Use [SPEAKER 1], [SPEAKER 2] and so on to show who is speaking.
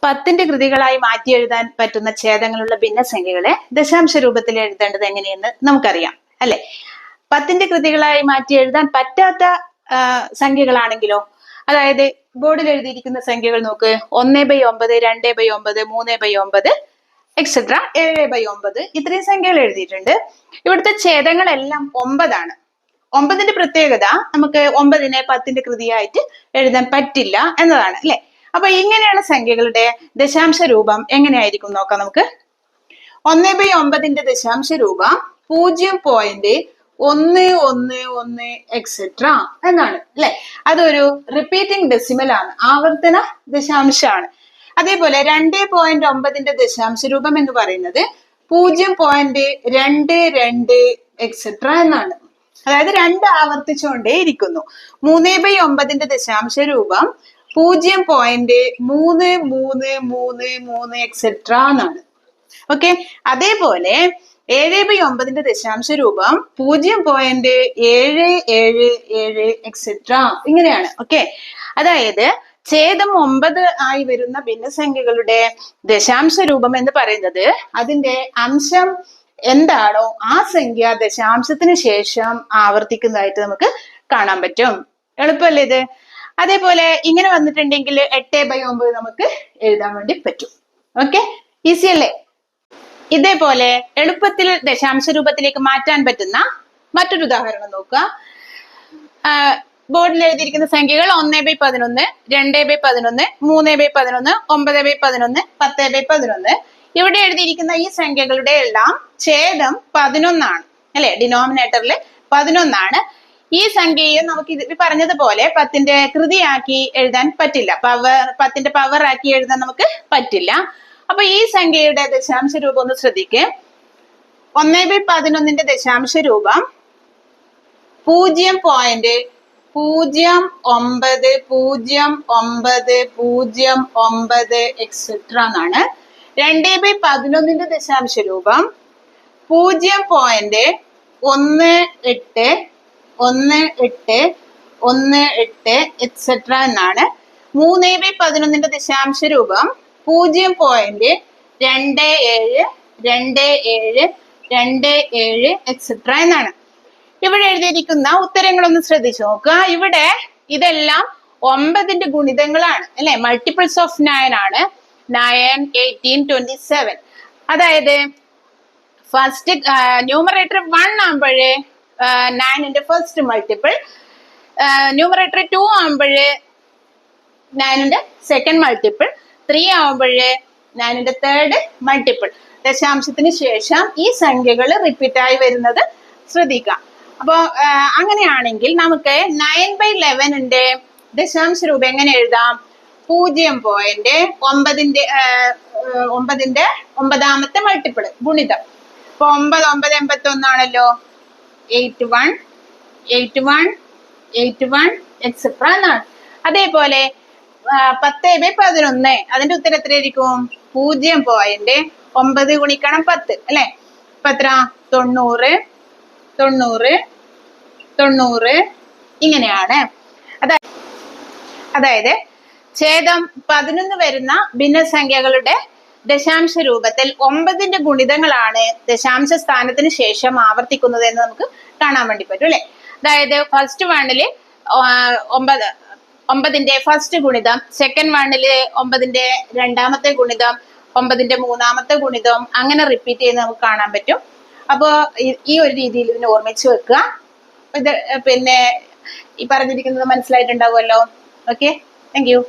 [SPEAKER 1] 10ന്റെ കൃതികളായി മാറ്റി എഴുതാൻ പറ്റുന്ന ഛേദങ്ങളുള്ള ഭിന്നസംഖ്യകളെ ദശാംശ രൂപത്തിൽ എഴുതേണ്ടത് എങ്ങനെയെന്ന് നമുക്കറിയാം അല്ലെ. 10ന്റെ കൃതികളായി മാറ്റി എഴുതാൻ പറ്റാത്ത സംഖ്യകളാണെങ്കിലോ, അതായത് ബോർഡിൽ എഴുതിയിരിക്കുന്ന സംഖ്യകൾ നോക്ക്, 1/9, 2/9, 3/9 എക്സെട്ര 7/9 ഇത്രയും സംഖ്യകൾ എഴുതിയിട്ടുണ്ട്. ഇവിടുത്തെ ഛേദങ്ങളെല്ലാം 9 ആണ്. 9ന്റെ പ്രത്യേകത നമുക്ക് 9നെ 10ന്റെ കൃതിയായിട്ട് എഴുതാൻ പറ്റില്ല എന്നതാണ് അല്ലെ. അപ്പൊ ഇങ്ങനെയുള്ള സംഖ്യകളുടെ ദശാംശ രൂപം എങ്ങനെയായിരിക്കും നോക്കാം നമുക്ക്. 1/9ന്റെ ദശാംശ രൂപം 0.111 എക്സെട്ര എന്നാണ് അല്ലെ. അതൊരു റിപ്പീറ്റിംഗ് ഡെസിമൽ ആണ്, ആവർത്തന ദശാംശമാണ്. അതേപോലെ 2.9ന്റെ ദശാംശ രൂപം എന്ന് പറയുന്നത് 0.22 എക്സെട്ര എന്നാണ്. അതായത് 2 ആവർത്തിച്ചുകൊണ്ടേ ഇരിക്കുന്നു. 3/9ന്റെ ദശാംശ രൂപം 0.3333 എക്സെട്ര എന്നാണ്. ഓക്കെ. അതേപോലെ 7/9ന്റെ ദശാംശ രൂപം 0.777 എക്സെട്ര ഇങ്ങനെയാണ്. ഓക്കെ. അതായത് ഛേദം 9 ആയി വരുന്ന ഭിന്നസംഖ്യകളുടെ ദശാംശ രൂപം എന്ന് പറയുന്നത് അതിന്റെ അംശം എന്താണോ ആ സംഖ്യ ദശാംശത്തിന് ശേഷം ആവർത്തിക്കുന്നതായിട്ട് നമുക്ക് കാണാൻ പറ്റും. എളുപ്പമല്ലേ ഇത്? അതേപോലെ ഇങ്ങനെ വന്നിട്ടുണ്ടെങ്കിൽ 8/9 നമുക്ക് എഴുതാൻ വേണ്ടി പറ്റും. ഓക്കെ, ഈസി അല്ലേ? ഇതേപോലെ എളുപ്പത്തിൽ ദശാംശ രൂപത്തിലേക്ക് മാറ്റാൻ പറ്റുന്ന മറ്റൊരു ഉദാഹരണം നോക്കുക. ബോർഡിൽ എഴുതിയിരിക്കുന്ന സംഖ്യകൾ 1/11, 2/11, 3/11, 9/11, 10/11. ഇവിടെ എഴുതിയിരിക്കുന്ന ഈ സംഖ്യകളുടെ എല്ലാം ഛേദം 11 ആണ് അല്ലെ. ഡിനോമിനേറ്ററിൽ 11 ആണ്. ഈ സംഖ്യയും നമുക്ക് ഇത് പറഞ്ഞതുപോലെ 10ന്റെ കൃതിയാക്കി എഴുതാൻ പറ്റില്ല, 10ന്റെ പവർ ആക്കി എഴുതാൻ നമുക്ക് പറ്റില്ല. അപ്പൊ ഈ സംഖ്യയുടെ ദശാംശ രൂപം ഒന്ന് ശ്രദ്ധിക്ക്. 1/11ന്റെ ദശാംശ രൂപം 0.090909 എക്സെട്ര എന്നാണ്. 2/11ന്റെ ദശാംശ രൂപം 0.181818 എക്സെട്ര എന്നാണ്. 3/11ന്റെ ദശാംശ രൂപം 0.272727 എക്സെട്ര എന്നാണ്. ഇവിടെ എഴുതിയിരിക്കുന്ന ഉത്തരങ്ങളൊന്ന് ശ്രദ്ധിച്ചു നോക്കുക. ഇവിടെ ഇതെല്ലാം 9ന്റെ ഗുണിതങ്ങളാണ് അല്ലെ, മൾട്ടിപ്പിൾസ് ഓഫ് 9 ആണ്. 9, 18, 27. അതായത് ഫസ്റ്റ് ന്യൂമറേറ്റർ 1 ആകുമ്പോഴേ 9ന്റെ ഫസ്റ്റ് മൾട്ടിപ്പിൾ, ന്യൂമറേറ്റർ 2 ആകുമ്പോഴേ 9ന്റെ സെക്കൻഡ് മൾട്ടിപ്പിൾ, 3 ആകുമ്പോഴേ 9ന്റെ തേർഡ് മൾട്ടിപ്പിൾ. ദശാംശത്തിന് ശേഷം ഈ സംഖ്യകൾ റിപ്പീറ്റ് ആയി വരുന്നത് ശ്രദ്ധിക്കാം. അപ്പൊ അങ്ങനെയാണെങ്കിൽ നമുക്ക് 9/11ന്റെ ദശാംശ രൂപം എങ്ങനെ എഴുതാം? 0.9ന്റെ 9ാമത്തെ മൾട്ടിപ്പിൾ ഗുണിതം. അപ്പൊ 9 9 ആണല്ലോ, 81 എക്സെട്ര എന്നാണ്. അതേപോലെ 10/11 അതിന്റെ ഉത്തരം എത്രയായിരിക്കും? 0.9 ഗുണിക്കണം 10 അല്ലെ. ഇപ്പൊ എത്ര? 90 ഇങ്ങനെയാണ്. അതായത് ഛേദം 11 വരുന്ന ഭിന്നസംഖ്യകളുടെ ദശാംശ രൂപത്തിൽ 9ന്റെ ഗുണിതങ്ങളാണ് ദശാംശ സ്ഥാനത്തിന് ശേഷം ആവർത്തിക്കുന്നത് എന്ന് നമുക്ക് കാണാൻ വേണ്ടി പറ്റും അല്ലെ. അതായത് ഫസ്റ്റ് വണ്ണില് 9ന്റെ ഫസ്റ്റ് ഗുണിതം, സെക്കൻഡ് വണ്ണില് 9ന്റെ രണ്ടാമത്തെ ഗുണിതം, 9ന്റെ മൂന്നാമത്തെ ഗുണിതം, അങ്ങനെ റിപ്പീറ്റ് ചെയ്യുന്നത് നമുക്ക് കാണാൻ പറ്റും. അപ്പോ ഈ ഒരു രീതിയിൽ ഇതിനെ ഓർമ്മിച്ച് വെക്കുക. ഇത് പിന്നെ ഈ പറഞ്ഞിരിക്കുന്നത് മനസ്സിലായിട്ടുണ്ടാവുമല്ലോ. Okay, thank you.